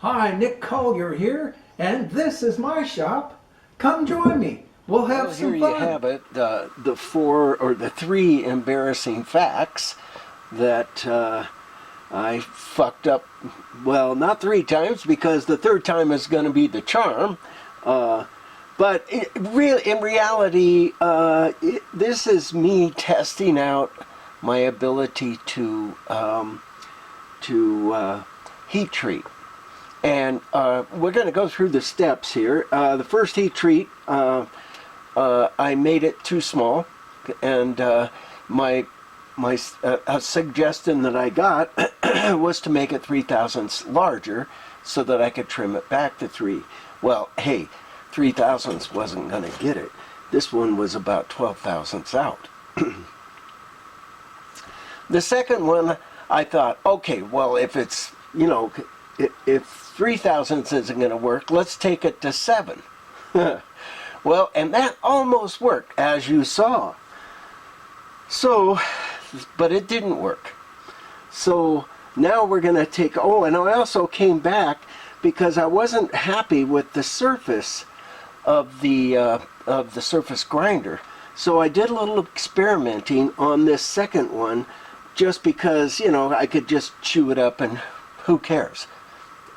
Hi, Nick Collier here, and this is my shop. Come join me. We'll have Well, some here fun. you have it, the four or the three embarrassing facts that I fucked up. Well, not three times, because the third time is going to be the charm. But in reality, this is me testing out my ability to heat treat. And we're going to go through the steps here. The first heat treat, I made it too small, and my suggestion that I got was to make it 3 thousandths larger so that I could trim it back to 3. Well, hey, 3 thousandths wasn't going to get it. This one was about 12 thousandths out. The second one, I thought, okay, well, if it's, if 3 thousandths isn't going to work, let's take it to 7. Well, and that almost worked, as you saw. So, but it didn't work. So now we're going to take, and I also came back because I wasn't happy with the surface of the surface grinder. So I did a little experimenting on this second one, just because, I could just chew it up and who cares?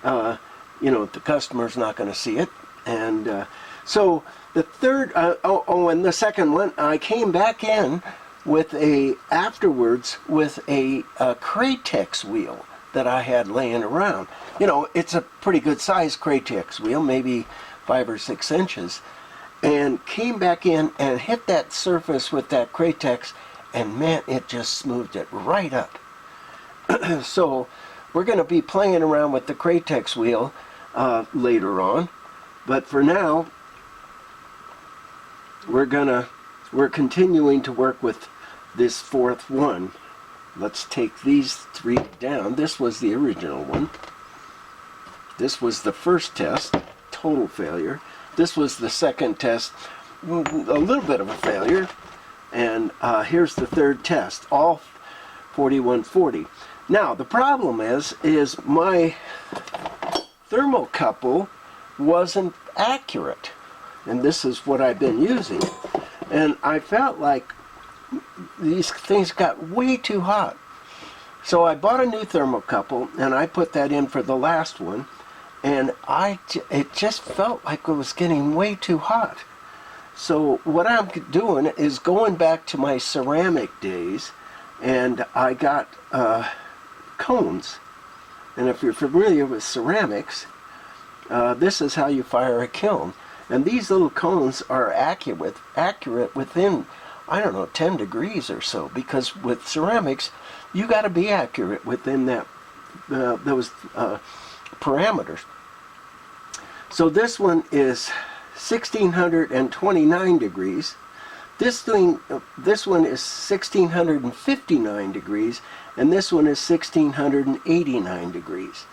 The customer's not going to see it. And so the third, and the second one, I came back in afterwards with a Kratex wheel that I had laying around. It's a pretty good size Kratex wheel, maybe 5 or 6 inches, and came back in and hit that surface with that Kratex, and man, it just smoothed it right up. So we're going to be playing around with the Kratex wheel later on, but for now we're continuing to work with this fourth one. Let's take these 3 down. This was the original one. This was the first test, total failure. This was the second test, a little bit of a failure. And here's the third test, all 4140. Now, the problem is my thermocouple wasn't accurate. And this is what I've been using. And I felt like these things got way too hot. So I bought a new thermocouple, and I put that in for the last one. And it just felt like it was getting way too hot. So what I'm doing is going back to my ceramic days, and I got cones. And if you're familiar with ceramics, this is how you fire a kiln. And these little cones are accurate within, 10 degrees or so, because with ceramics, you got to be accurate within those parameters. So this one is 1629 degrees. This one is 1659 degrees, and this one is 1689 degrees.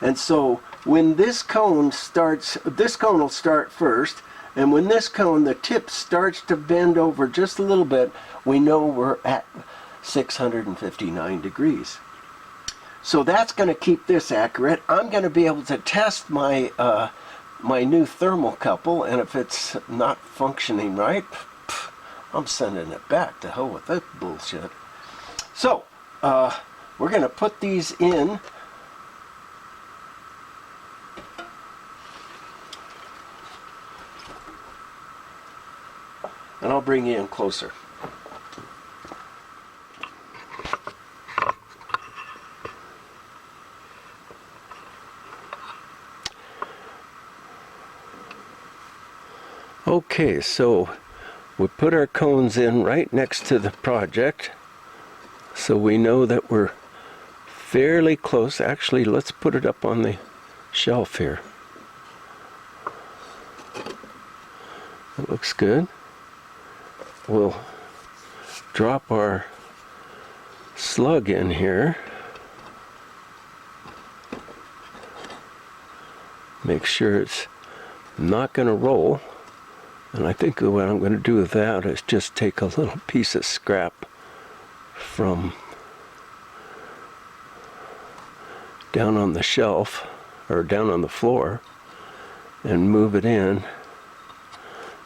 And so when this cone will start first, and when this cone, the tip starts to bend over just a little bit, we know we're at 659 degrees. So that's going to keep this accurate. I'm going to be able to test my my new thermocouple, and if it's not functioning right, I'm sending it back. To hell with that bullshit. So we're going to put these in. And I'll bring you in closer. Okay, so we put our cones in right next to the project, so we know that we're fairly close. Actually, let's put it up on the shelf here. That looks good. We'll drop our slug in here. Make sure it's not going to roll. And I think what I'm going to do with that is just take a little piece of scrap from down on the shelf or down on the floor, and move it in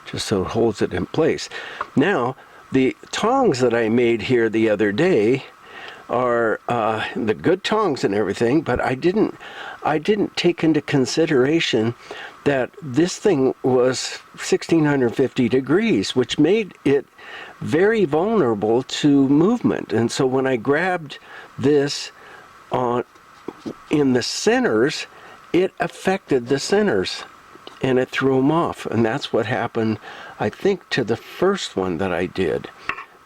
just so it holds it in place. Now, the tongs that I made here the other day are the good tongs and everything, but I didn't take into consideration that this thing was 1650 degrees, which made it very vulnerable to movement. And so when I grabbed this in the centers, it affected the centers and it threw them off. And that's what happened, I think, to the first one that I did.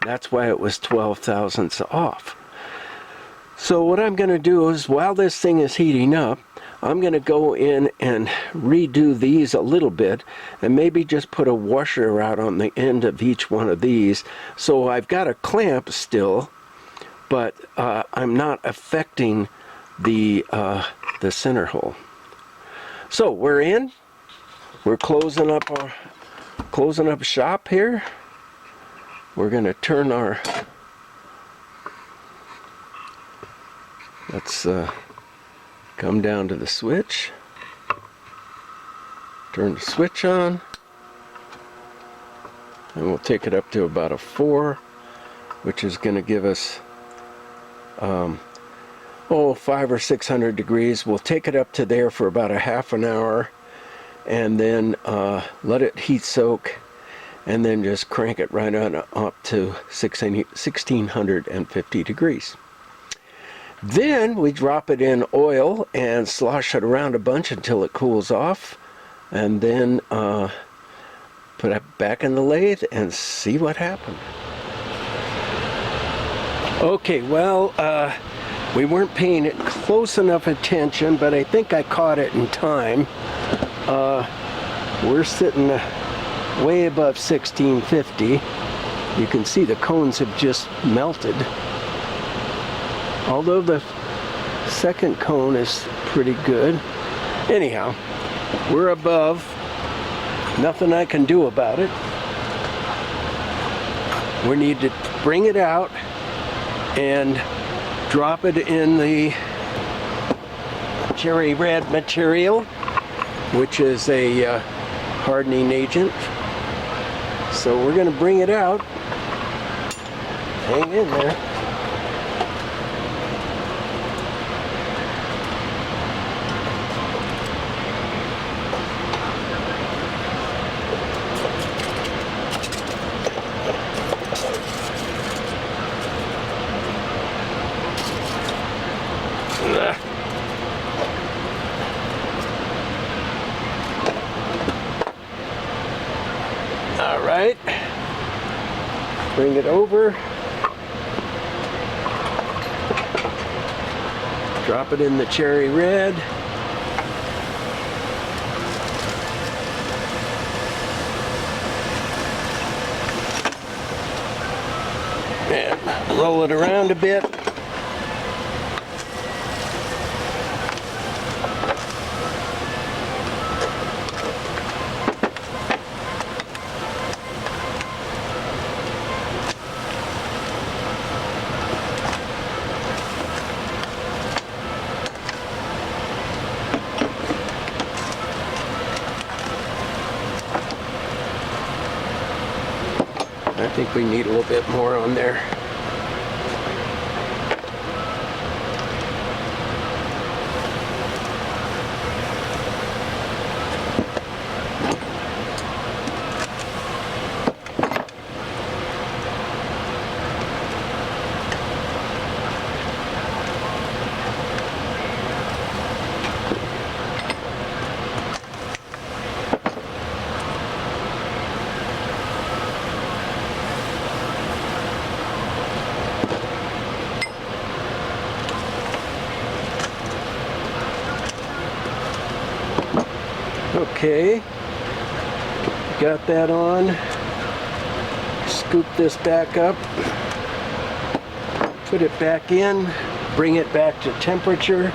That's why it was 12 thousandths off. So what I'm going to do is, while this thing is heating up, I'm going to go in and redo these a little bit and maybe just put a washer out on the end of each one of these. So I've got a clamp still, but I'm not affecting the center hole. So we're in. We're closing up shop here. We're going to turn our... Let's come down to the switch, turn the switch on, and we'll take it up to about a 4, which is going to give us 500 or 600 degrees. We'll take it up to there for about a half an hour, and then let it heat soak, and then just crank it right on up to 1650 degrees. Then we drop it in oil and slosh it around a bunch until it cools off, and then put it back in the lathe and see what happened. Okay, well, we weren't paying it close enough attention, but I think I caught it in time. We're sitting way above 1650. You can see the cones have just melted. Although the second cone is pretty good. Anyhow, we're above. Nothing I can do about it. We need to bring it out and drop it in the cherry red material, which is a hardening agent. So we're going to bring it out. Hang in there. All right, bring it over, drop it in the cherry red, and roll it around a bit. I think we need a little bit more on there. Okay, got that on. Scoop this back up, put it back in, bring it back to temperature.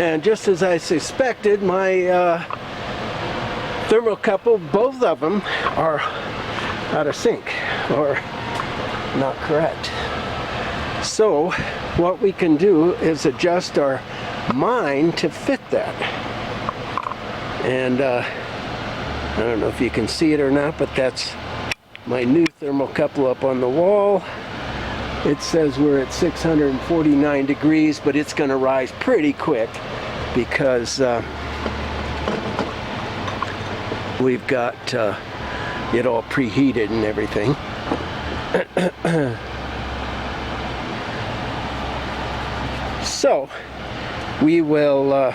And just as I suspected, my thermocouple, both of them are out of sync, or not correct. So what we can do is adjust our mind to fit that. And I don't know if you can see it or not, but that's my new thermocouple up on the wall. It says we're at 649 degrees, but it's going to rise pretty quick because we've got it all preheated and everything. So we will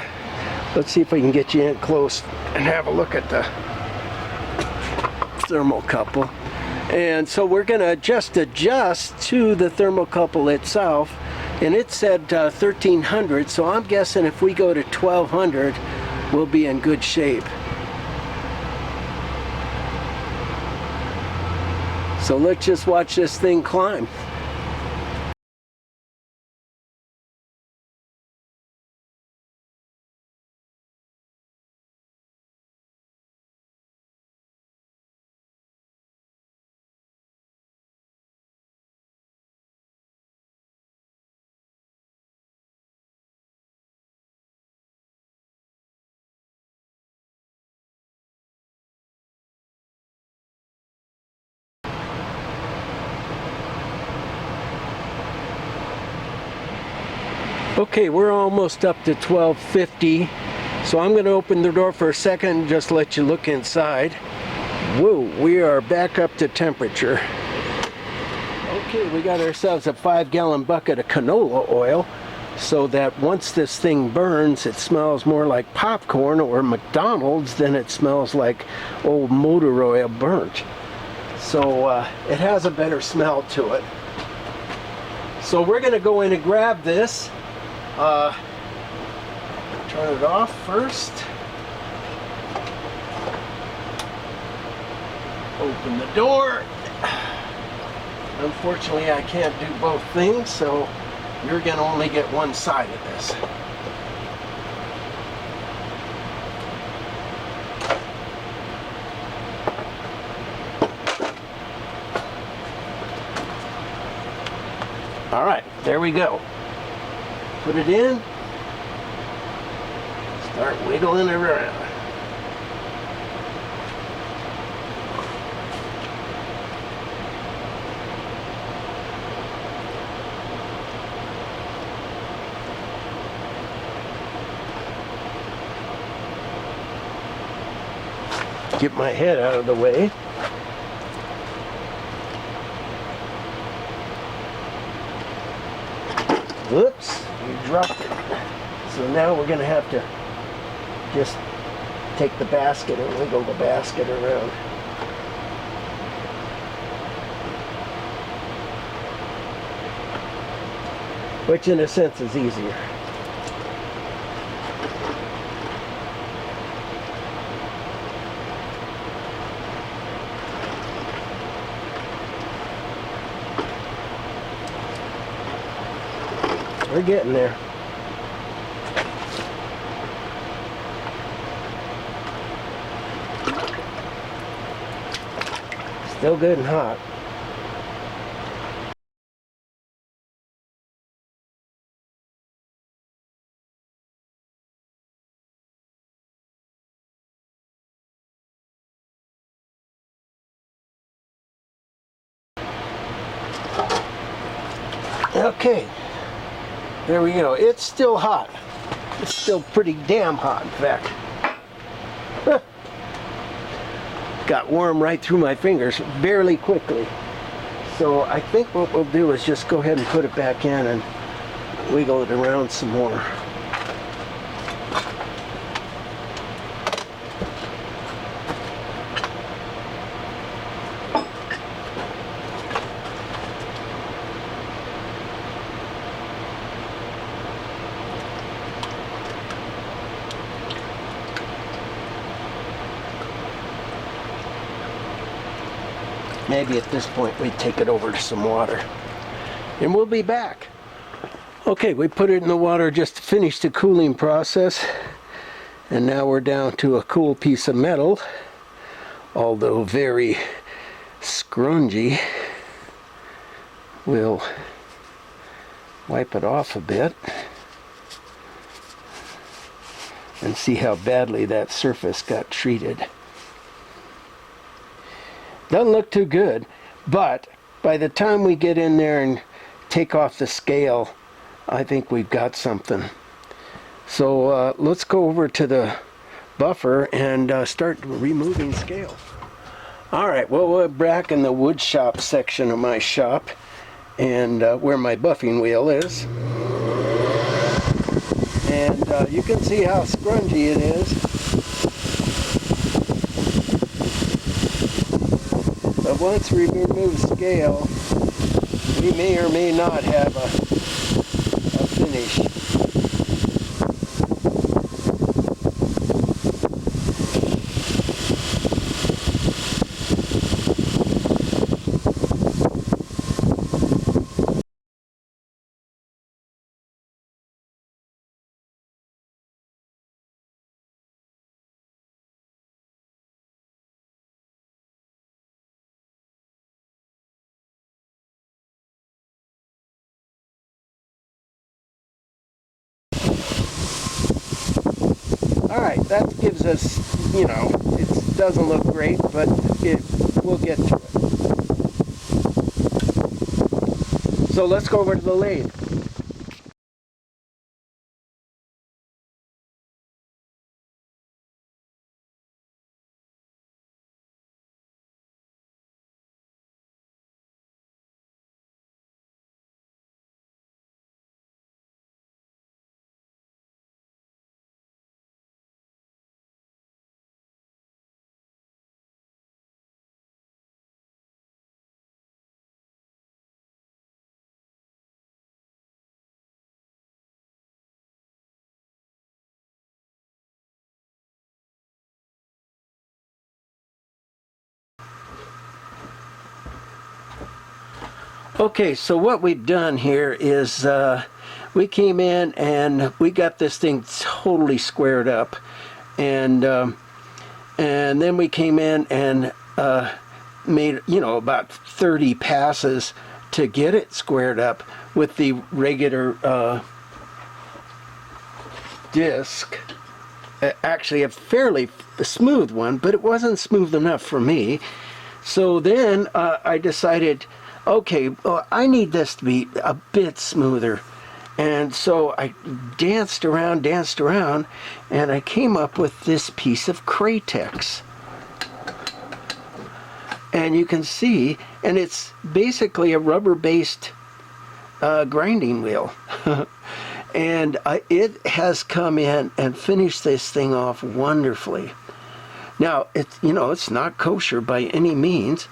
let's see if we can get you in close and have a look at the thermocouple. And so we're going to just adjust to the thermocouple itself, and it said 1300, so I'm guessing if we go to 1200 we'll be in good shape. So let's just watch this thing climb. Okay, we're almost up to 1250, so I'm going to open the door for a second and just let you look inside. Whoa, we are back up to temperature. Okay, we got ourselves a 5-gallon bucket of canola oil, so that once this thing burns, it smells more like popcorn or McDonald's than it smells like old motor oil burnt. So it has a better smell to it. So we're going to go in and grab this. Turn it off first. Open the door. Unfortunately, I can't do both things, so you're going to only get one side of this. All right, there we go. Put it in. Start wiggling it around. Get my head out of the way. Whoops, you dropped it. So now we're going to have to just take the basket and wiggle the basket around. Which in a sense is easier. We're getting there. Still good and hot. Okay. There we go. It's still hot. It's still pretty damn hot, in fact. Got warm right through my fingers fairly quickly. So I think what we'll do is just go ahead and put it back in and wiggle it around some more. Maybe at this point we take it over to some water. And we'll be back. Okay, we put it in the water just to finish the cooling process. And now we're down to a cool piece of metal, although very scrungy. We'll wipe it off a bit and see how badly that surface got treated. Doesn't look too good, but by the time we get in there and take off the scale, I think we've got something. So let's go over to the buffer and start removing scale. All right, well, we're back in the wood shop section of my shop, and where my buffing wheel is. And you can see how scrungy it is. But once we remove scale, we may or may not have a finish. Alright, that gives us, you know, it doesn't look great, but we'll get to it. So let's go over to the lathe. Okay, so what we've done here is we came in and we got this thing totally squared up, and then we came in and made, you know, about 30 passes to get it squared up with the regular disc. Actually a fairly smooth one, but it wasn't smooth enough for me. So then I decided, okay, well, I need this to be a bit smoother. And so I danced around, and I came up with this piece of Kratex. And you can see, and it's basically a rubber-based grinding wheel. And it has come in and finished this thing off wonderfully. Now, it's not kosher by any means,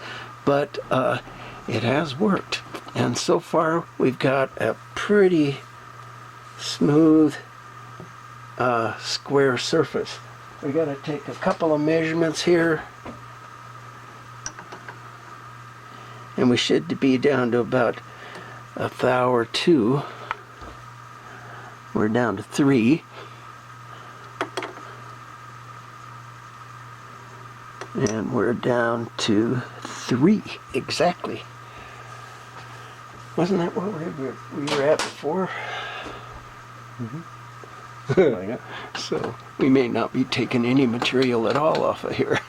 but it has worked. And so far, we've got a pretty smooth square surface. We got to take a couple of measurements here, and we should be down to about a thou or two. We're down to 3. And we're down to 3 exactly. Wasn't that what we were at before? Mm-hmm. So we may not be taking any material at all off of here.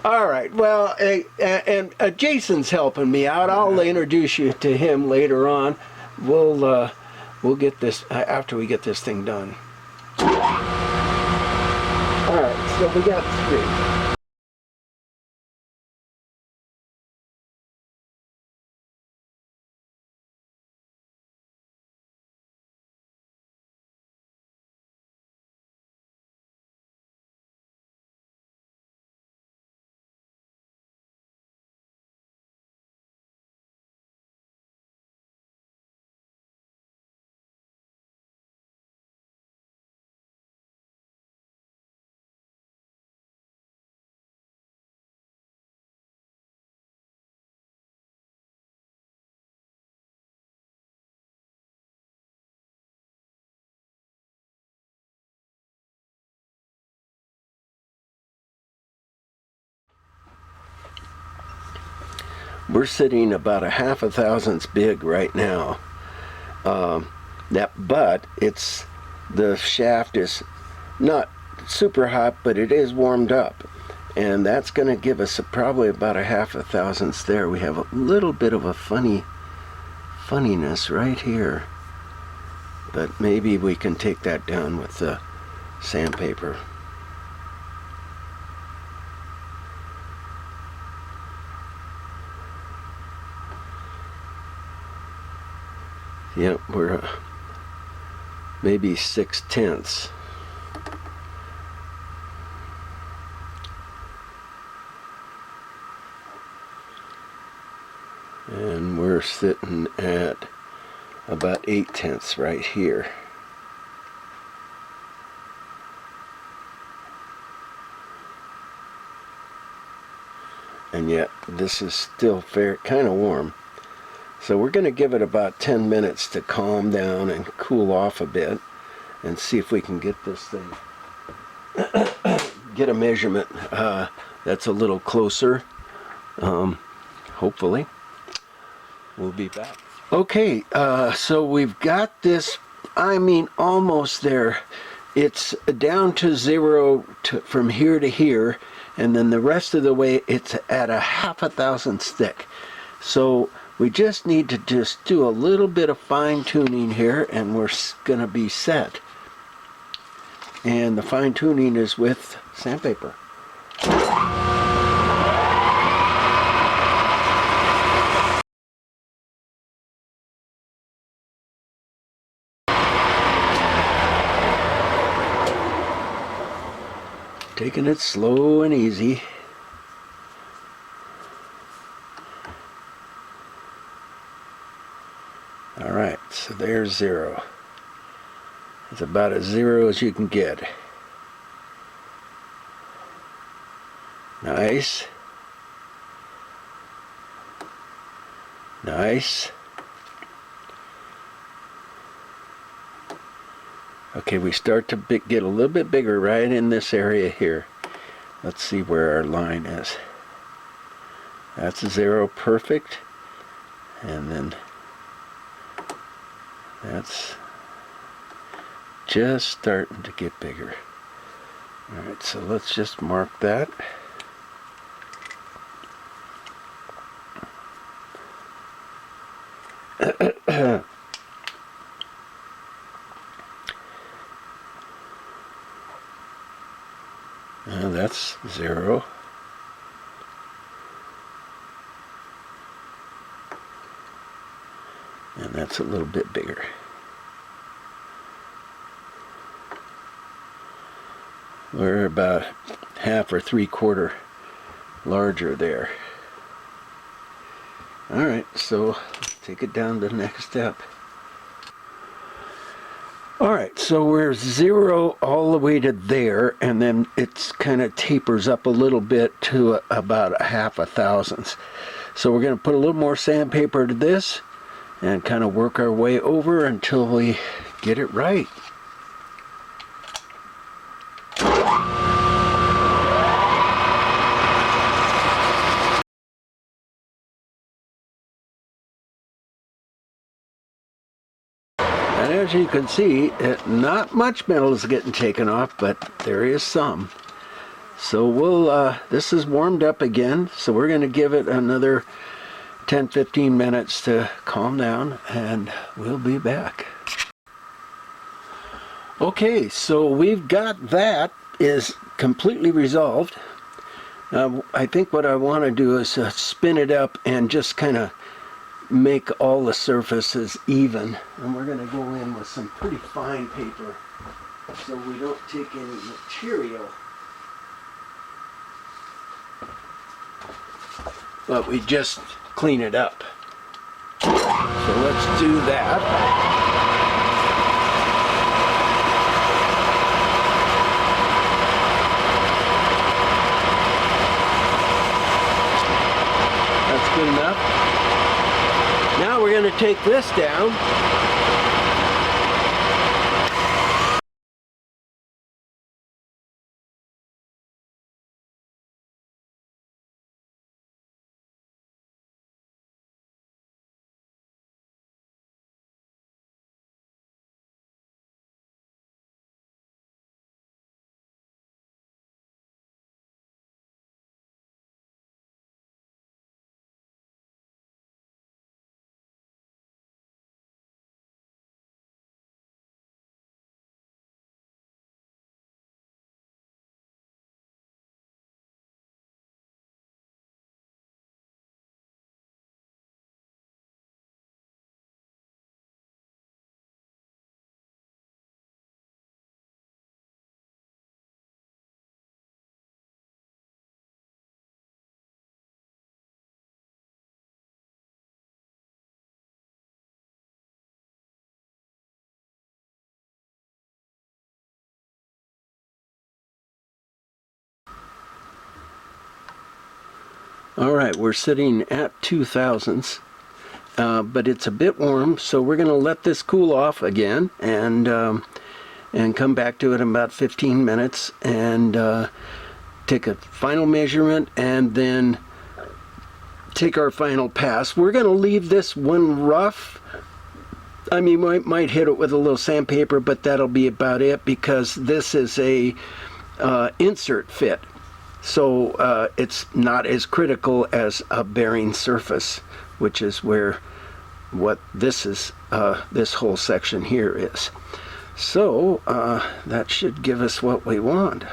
All right. Well, and Jason's helping me out. I'll introduce you to him later on. We'll get this after we get this thing done. All right. So we got 3. we're sitting about a half a thousandths big right now. But the shaft is not super hot, but it is warmed up, and that's going to give us probably about a half a thousandths there. We have a little bit of a funniness right here, but maybe we can take that down with the sandpaper. Yep, we're maybe 6/10. And we're sitting at about 8/10 right here. And yet this is still kind of warm. So we're going to give it about 10 minutes to calm down and cool off a bit, and see if we can get this thing, get a measurement that's a little closer. Hopefully. We'll be back. Okay, so we've got this, I mean, almost there. It's down to 0 from here to here, and then the rest of the way it's at a half a thousandths thick. So we just need to just do a little bit of fine tuning here, and we're gonna be set. And the fine tuning is with sandpaper. Taking it slow and easy. All right, so there's 0. It's about as 0 as you can get. Nice. Nice. Okay, we start to get a little bit bigger right in this area here. Let's see where our line is. That's 0, perfect. And then that's just starting to get bigger. All right, so let's just mark that. That's 0. And that's a little bit bigger. We're about half or 3/4 larger there. All right, so let's take it down to the next step. All right, so we're 0 all the way to there, and then it's kind of tapers up a little bit to about a half a thousandths. So we're going to put a little more sandpaper to this and kind of work our way over until we get it right. And as you can see, not much metal is getting taken off, but there is some. So we'll, this is warmed up again, so we're going to give it another 10-15 minutes to calm down, and we'll be back. Okay, so we've got that is completely resolved. Now, I think what I want to do is spin it up and just kind of make all the surfaces even. And we're going to go in with some pretty fine paper so we don't take any material. But we just clean it up. So let's do that. That's good enough. Now we're going to take this down All right, we're sitting at 2000s, but it's a bit warm, so we're going to let this cool off again and come back to it in about 15 minutes and take a final measurement and then take our final pass. We're going to leave this one rough. I mean, might hit it with a little sandpaper, but that'll be about it because this is a insert fit. So it's not as critical as a bearing surface, which is where what this is, this whole section here is. So that should give us what we want.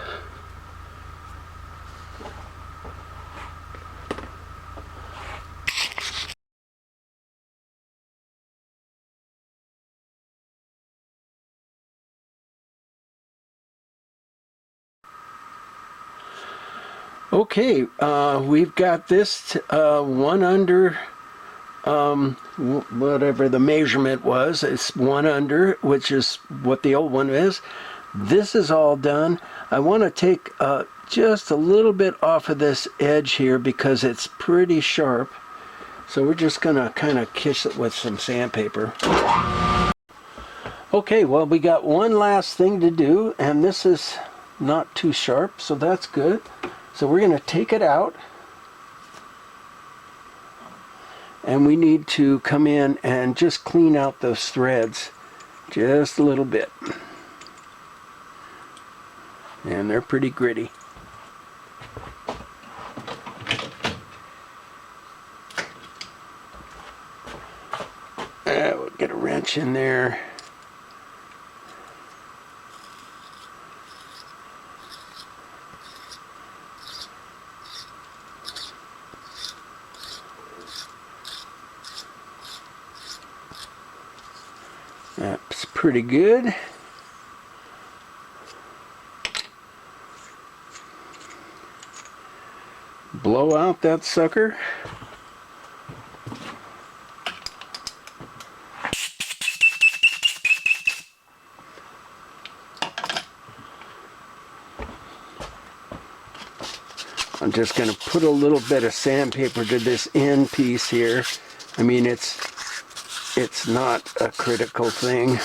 Okay, we've got this 1 under, whatever the measurement was, it's 1 under, which is what the old one is. This is all done. I want to take just a little bit off of this edge here because it's pretty sharp. So we're just going to kind of kiss it with some sandpaper. Okay, well, we got one last thing to do, and this is not too sharp, so that's good. So we're going to take it out, and we need to come in and just clean out those threads just a little bit. And they're pretty gritty. We'll get a wrench in there. That's pretty good. Blow out that sucker. I'm just going to put a little bit of sandpaper to this end piece here. I mean, it's not a critical thing.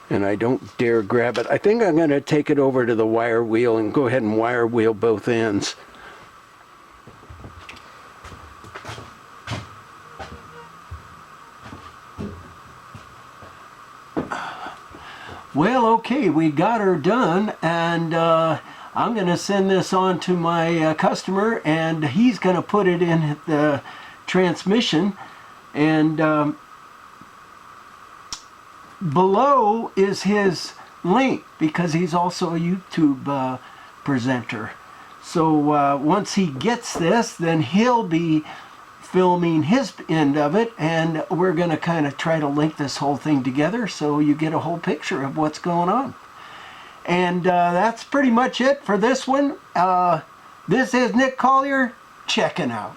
And I don't dare grab it. I think I'm going to take it over to the wire wheel and go ahead and wire wheel both ends. Well, okay, we got her done, and I'm going to send this on to my customer, and he's going to put it in the transmission. And below is his link, because he's also a YouTube presenter. So once he gets this, then he'll be filming his end of it, and we're going to kind of try to link this whole thing together so you get a whole picture of what's going on. And that's pretty much it for this one. This is Nick Collier checking out.